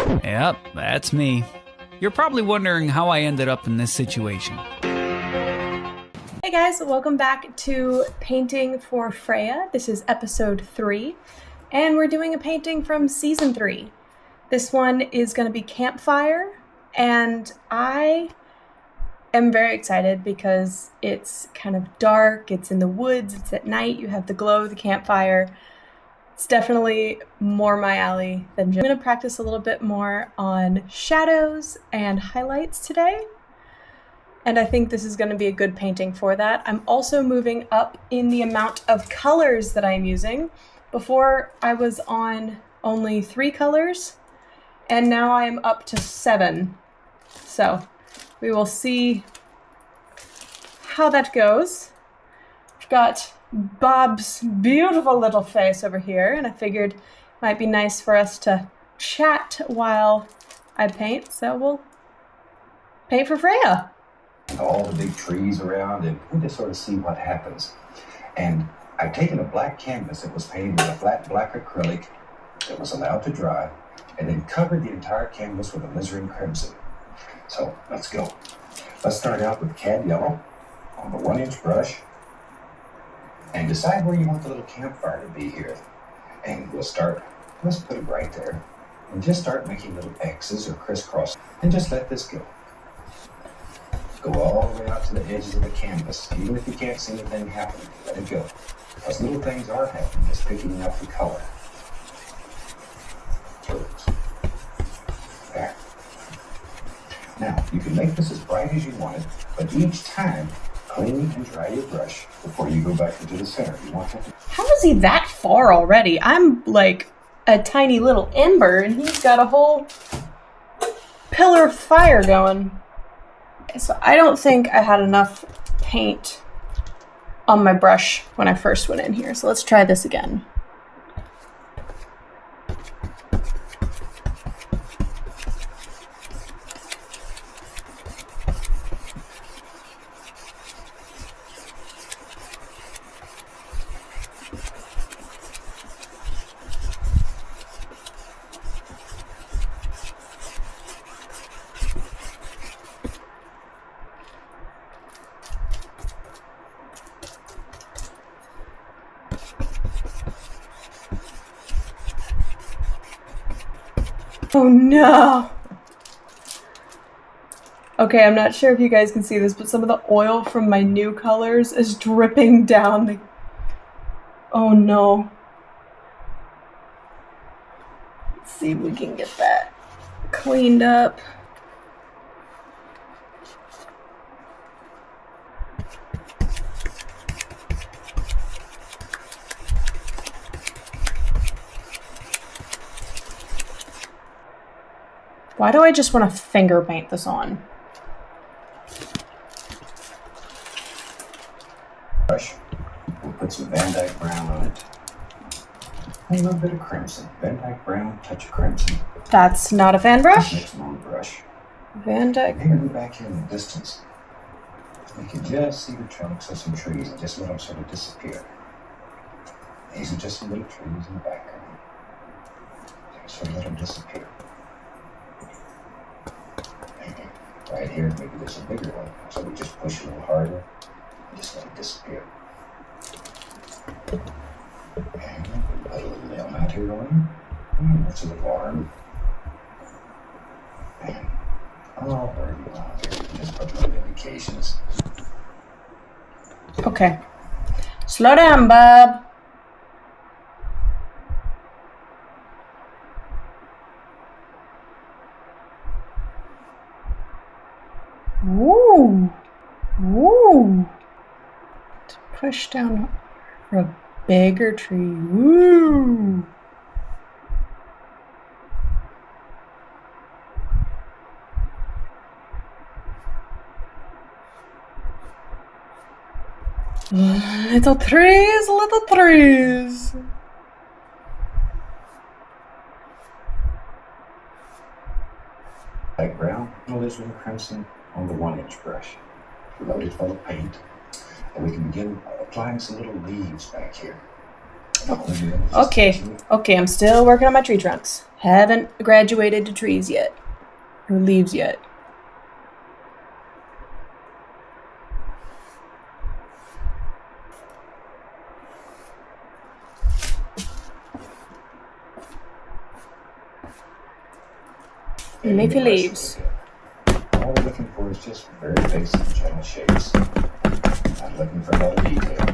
Yep, that's me. You're probably wondering how I ended up in this situation. Hey guys, welcome back to Painting for Freya. This is episode 3, and we're doing a painting from season 3. This one is going to be Campfire, and I am very excited because it's kind of dark, it's in the woods, it's at night, you have the glow of the campfire. It's definitely more my alley than just. I'm going to practice a little bit more on shadows and highlights today. And I think this is going to be a good painting for that. I'm also moving up in the amount of colors that I'm using. Before I was on only 3 colors, and now I am up to 7. So we will see how that goes. I've got Bob's beautiful little face over here, and I figured it might be nice for us to chat while I paint, so we'll paint for Freya. All the big trees around, and we just sort of see what happens. And I've taken a black canvas that was painted with a flat black acrylic that was allowed to dry, and then covered the entire canvas with alizarin crimson. So let's go. Let's start out with cad yellow on the 1-inch brush, and decide where you want the little campfire to be here. And we'll start, let's put it right there, and just start making little X's or crisscross, and just let this go. Go all the way out to the edges of the canvas, even if you can't see anything happening, let it go. Because little things are happening, just picking up the color. There. Now, you can make this as bright as you want it, but each time, clean and dry your brush before you go back into the center. You want that to... How is he that far already? I'm like a tiny little ember, and he's got a whole pillar of fire going. So I don't think I had enough paint on my brush when I first went in here. So let's try this again. Oh no! Okay, I'm not sure if you guys can see this, but some of the oil from my new colors is dripping down the... Oh no. Let's see if we can get that cleaned up. Why do I just want to finger paint this on? Brush. We'll put some Van Dyke brown on it. And a little bit of crimson. Van Dyke brown, touch of crimson. That's not a fan brush? Mix them on the brush. Van Dyke. Here, go back here in the distance. You can just see the trunks of some trees and just let them sort of disappear. These are just some little trees in the background. Just sort of let them disappear. Right here, maybe there's a bigger one, so we just push a little harder and just let it disappear. And we put a little nail mat here on. And that's in the barn. And oh, where do you want here? You can just put little indications. Okay. Slow down, Bob. Ooh. Ooh. To push down for a bigger tree. Ooh. Little trees, little trees. Light brown, alizarin crimson on the 1-inch brush. Loaded full of paint. And we can begin applying some little leaves back here. Okay, okay, I'm still working on my tree trunks. Haven't graduated to trees yet. Or leaves yet. Leafy leaves. All we're looking for is just very basic gentle shapes. Not looking for a lot of detail.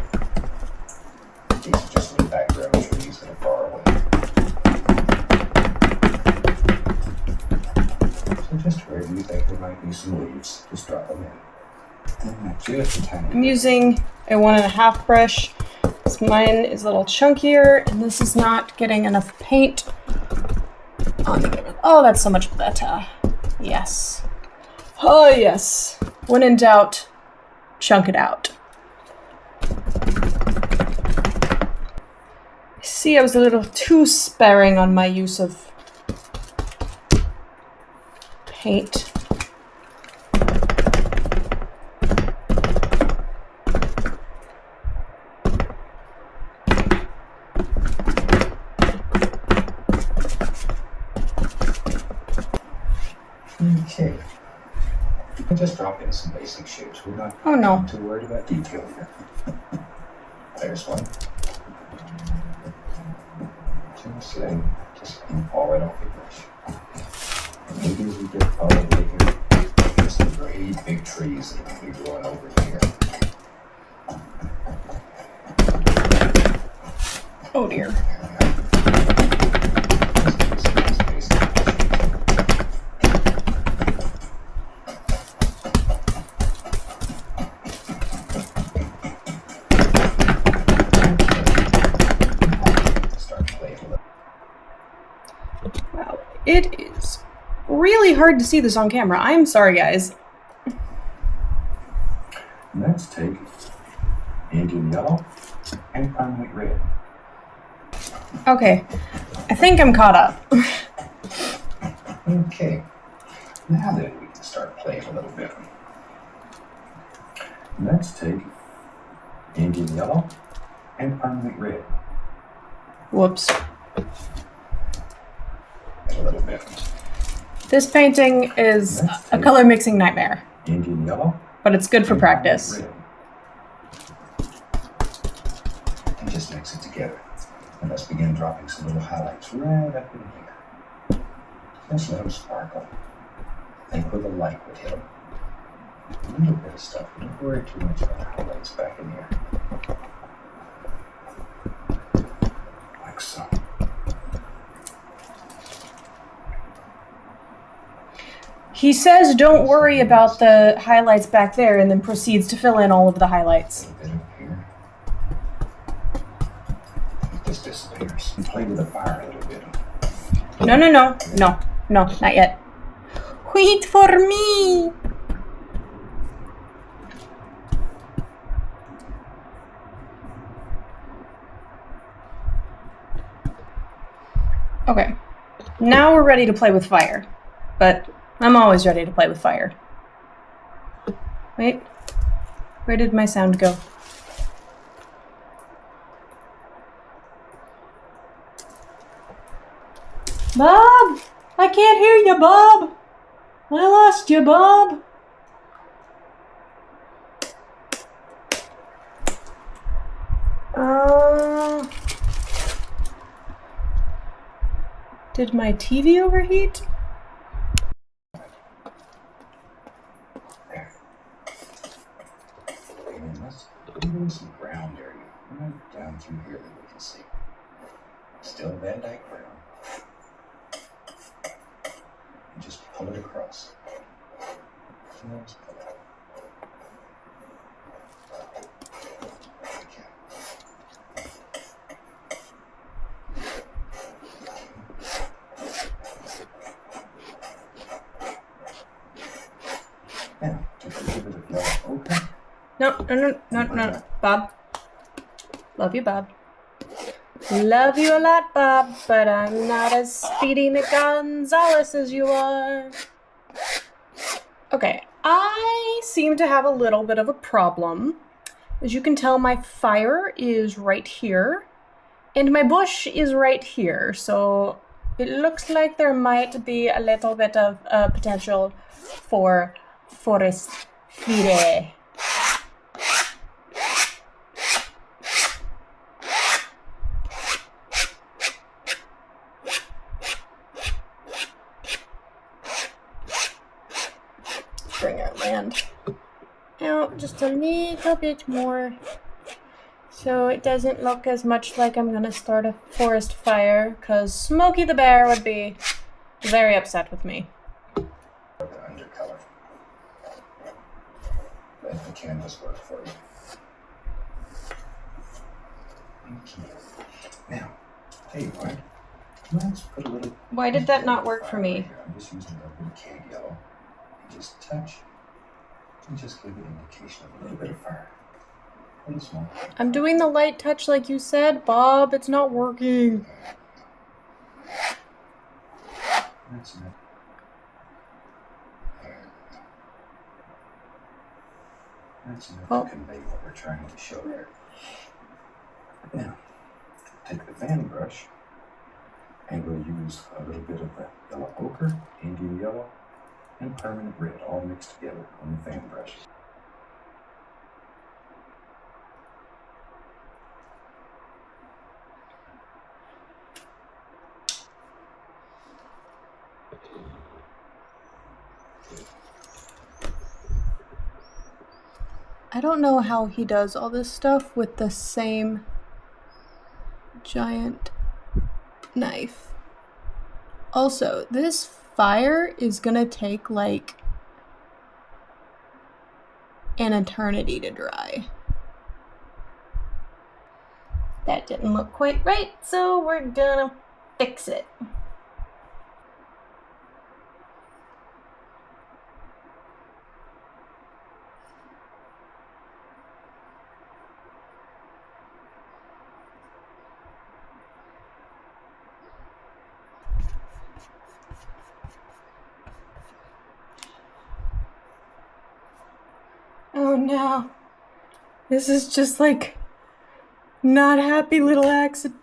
These are just little background trees that are far away. So just wherever you think there might be some leaves, just drop them in. And just a tiny I'm using a 1.5 brush. Mine is a little chunkier, and this is not getting enough paint on it. Oh, that's so much better. Yes. Oh, yes. When in doubt, chunk it out. See, I was a little too sparing on my use of paint. Okay. You can just drop in some basic shapes. We're not too worried about detail here. There's one. Just fall right off your brush. And maybe as we get all over here, there's some great big trees that are going to be growing over here. Oh dear. Wow, it is really hard to see this on camera. I'm sorry, guys. Let's take Indian yellow and permanent red. Okay, I think I'm caught up. Okay, now then we can start playing a little bit. Let's take Indian yellow and permanent red. Whoops. And a little bit. This painting is a color mixing nightmare, Indian yellow. but it's good for practice. Red. And just mix it together. And let's begin dropping some little highlights right up in here. Just let them sparkle. Think where the light would hit them. A little bit of stuff. Don't worry too much about the highlights back in here. Like so. He says don't worry about the highlights back there and then proceeds to fill in all of the highlights. A little bit up here. It just disappears. And play with the fire a little bit. No, not yet. Wait for me! Okay, now we're ready to play with fire, but I'm always ready to play with fire. Wait, where did my sound go? Bob! I can't hear you, Bob! I lost you, Bob! Did my TV overheat? There. And let's do some ground area. Right down through here that we can see. Still Van Dyke brown. And just pull it across. Just pull it. Okay. Now, just a little bit of yellow ochre. No, Bob. Love you, Bob. Love you a lot, Bob, but I'm not as Speedy McGonzalez as you are. Okay, I seem to have a little bit of a problem. As you can tell, my fire is right here, And my bush is right here, so it looks like there might be a little bit of potential for forest fire. Bring our land out just a little bit more so it doesn't look as much like I'm gonna start a forest fire, because Smokey the Bear would be very upset with me. The undercolor. Let the canvas work for you. Okay. Now, tell you what, let's put a little... Why did that not work for me? I'm just using a little bit of cave yellow. You just touch and just give it an indication of a little bit of fire. A little small. I'm doing the light touch like you said, Bob. It's not working. That's it. That's enough to convey what we're trying to show there. Now, take the fan brush, and we'll use a little bit of the yellow ochre, Indian yellow, and permanent red all mixed together on the fan brush. I don't know how he does all this stuff with the same giant knife. Also, this fire is gonna take like an eternity to dry. That didn't look quite right, so we're gonna fix it. Oh no. This is just like not happy little accident.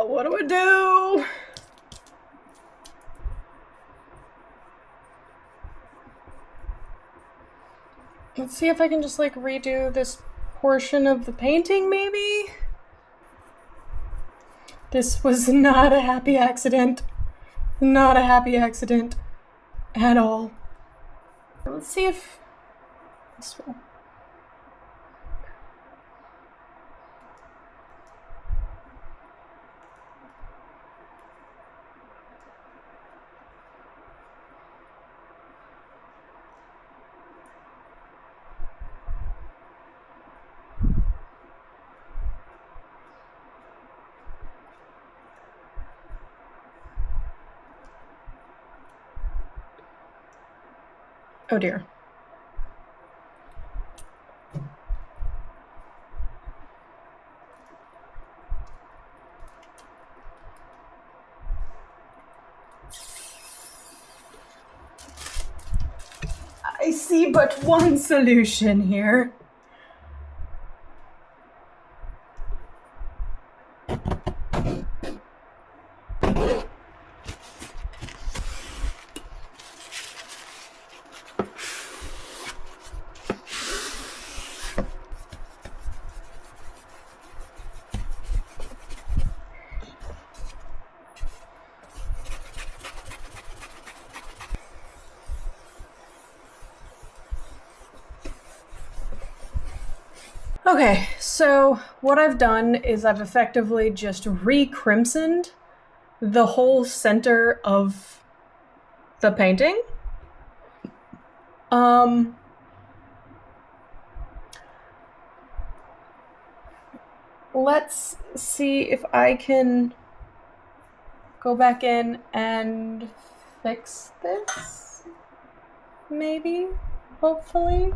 What do I do? Let's see if I can just like redo this portion of the painting, maybe? This was not a happy accident. Not a happy accident at all. Let's see if this will. Oh dear. I see but one solution here. Okay, so what I've done is I've effectively just re-crimsoned the whole center of the painting. Let's see if I can go back in and fix this, maybe, hopefully.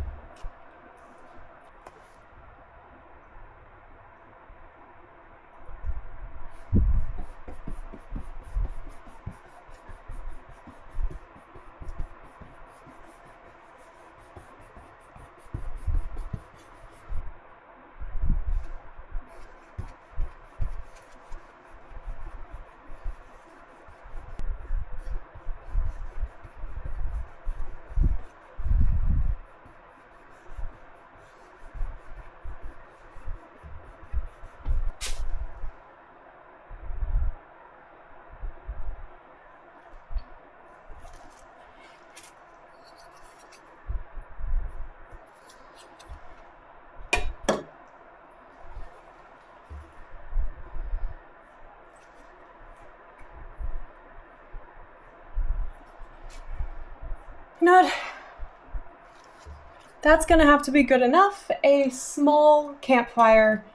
You know what? That's gonna have to be good enough. A small campfire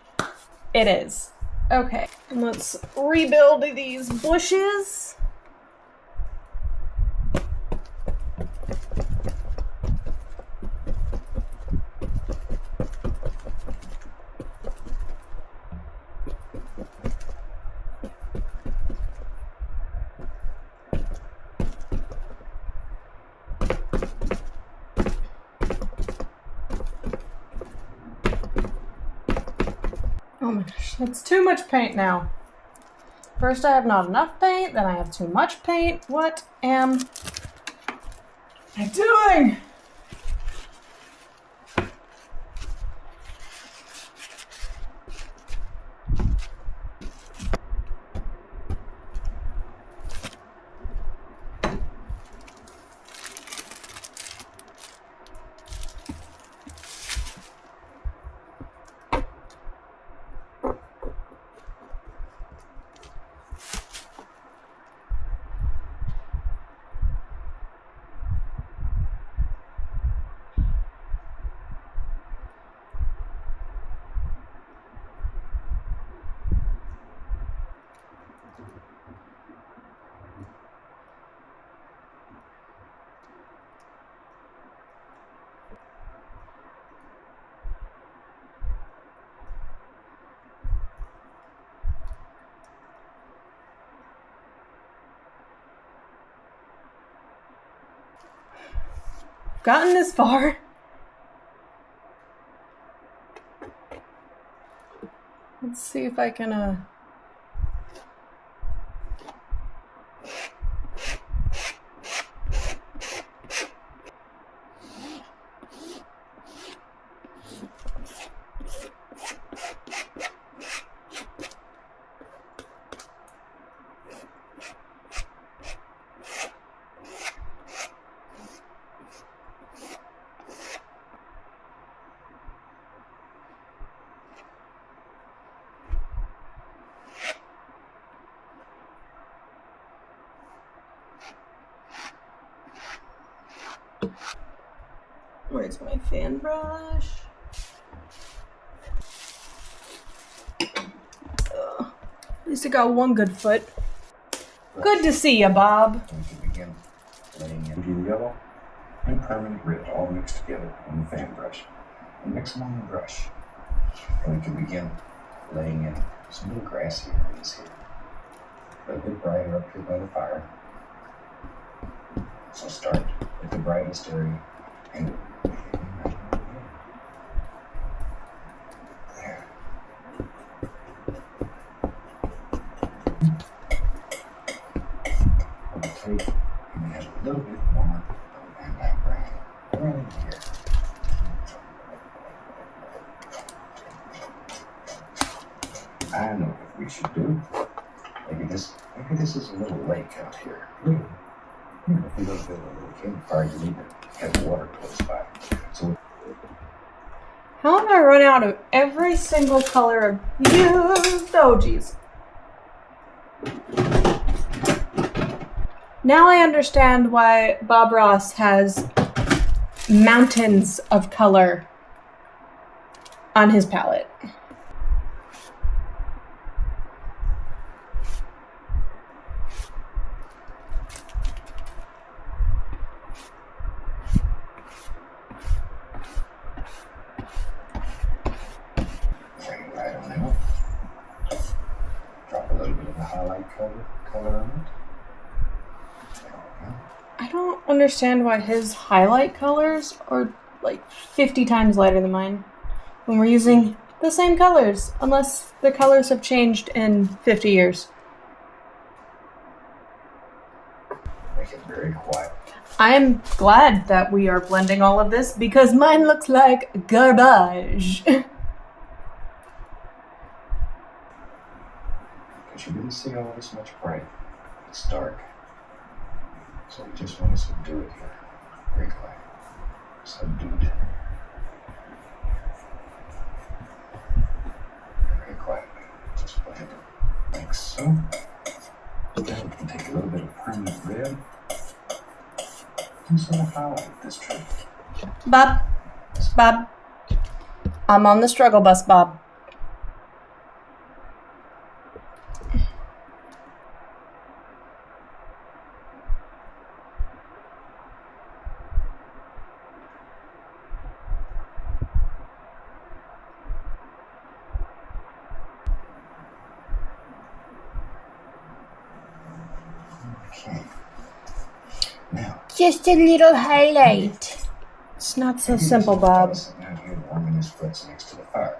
it is. Okay, let's rebuild these bushes. Oh my gosh, that's too much paint now. First I have not enough paint, then I have too much paint. What am I doing? Gotten this far. Let's see if I can Where's my fan brush? Ugh. At least I got one good foot. Good to see you, Bob. We can begin laying in the yellow and permanent red all mixed together on the fan brush. And mix them on the brush. And we can begin laying in some little grassy areas here. A bit brighter up here by the fire. So start at the brightest area and there. We'll take and add a little bit more of that background right here. I know what we should do. Maybe this is a little lake out here. If we don't build a little campfire, you need to have water close by. So How have I run out of every single color of used? Oh, geez. Now I understand why Bob Ross has mountains of color on his palette. right on out. Drop a little bit of the highlight color on it. There we go. I don't understand why his highlight colors are like 50 times lighter than mine when we're using the same colors, unless the colors have changed in 50 years. Make it very quiet. I'm glad that we are blending all of this because mine looks like garbage. Because you really see all this much bright. It's dark. So we just want to subdue it here. Very quiet. Subdued. Very quiet. Just blend it like so. Then we can take a little bit of permanent red. to sort of highlight this tree. Bob. Bob. I'm on the struggle bus, Bob. Okay. Now, Just a little highlight. It's not so simple, Bob. Sitting out here warming his foot next to the fire.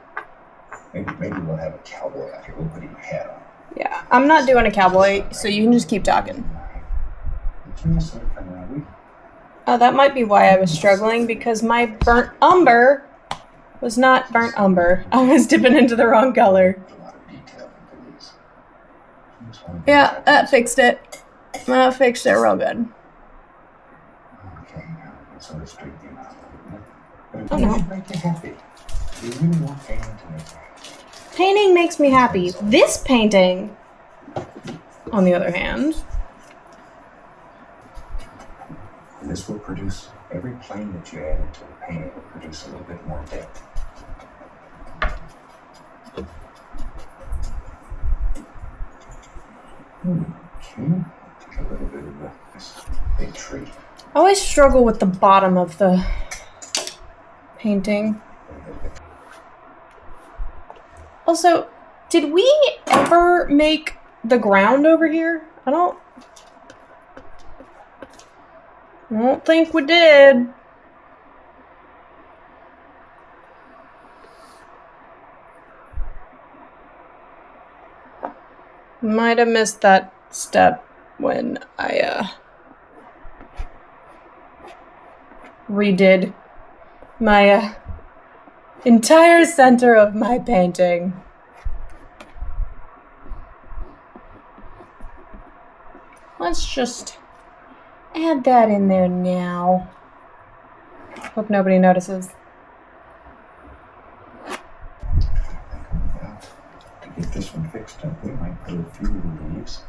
Maybe we'll have a cowboy out here. We'll put him a hat on. Yeah, I'm not doing a cowboy, so you can just keep talking. The trees sort of come around. Oh, that might be why I was struggling, because my burnt umber was not burnt umber. I was dipping into the wrong color. A lot of detail into these. Yeah, that fixed it. That fixed it real good. Okay, now let's sort of straighten him out a little bit. But if Oh, you no. make you happy, you really want painting to make you happy. Painting makes me happy. This painting, on the other hand, And this will produce, every plane that you add into the painting will produce a little bit more depth. Okay, take a little bit of this big tree. I always struggle with the bottom of the painting. Also, did we ever make the ground over here? I don't think we did. Might have missed that step when I redid my entire center of my painting. Let's just add that in there now. Hope nobody notices. To get this one fixed up, we might put a few leaves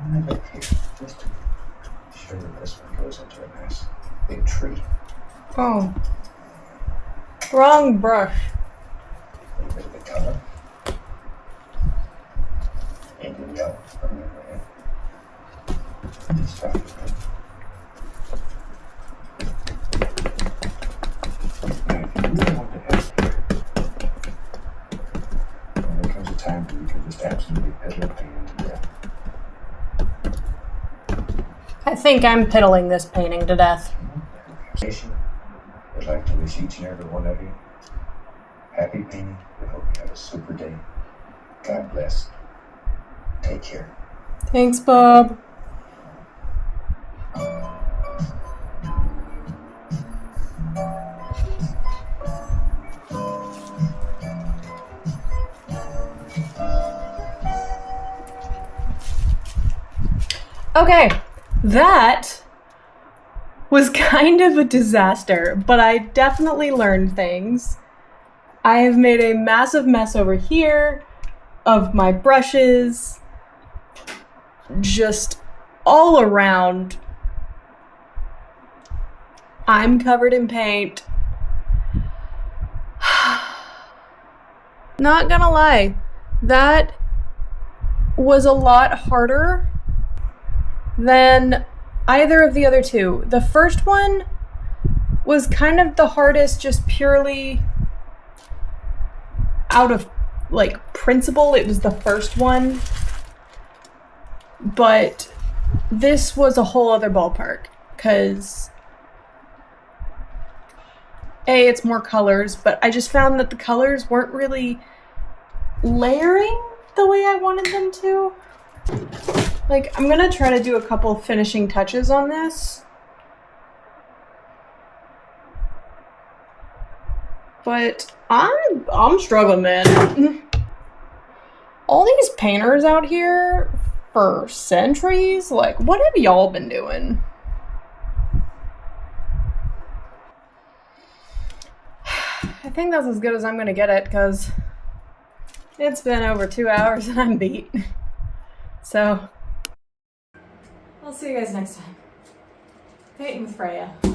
right up here, just to show that this one goes into a nice big tree. Oh. Wrong brush. A little bit of the color. And the yellow from the red. Just start with it. Now, if you really want to have, well, there comes a time when you can just absolutely pedal a painting to death. I think I'm piddling this painting to death. I'd like to wish each and every one of you happy painting. We hope you have a super day. God bless. Take care. Thanks, Bob. Okay, that was kind of a disaster, but I definitely learned things. I have made a massive mess over here of my brushes, just all around. I'm covered in paint. Not gonna lie, that was a lot harder than either of the other two. The first one was kind of the hardest, just purely out of like principle. It was the first one, but this was a whole other ballpark because A, it's more colors, but I just found that the colors weren't really layering the way I wanted them to. Like, I'm gonna try to do a couple finishing touches on this, but I'm struggling, man. All these painters out here for centuries, like, what have y'all been doing? I think that's as good as I'm gonna get it, because it's been over 2 hours and I'm beat. So, I'll see you guys next time. painting with Freya.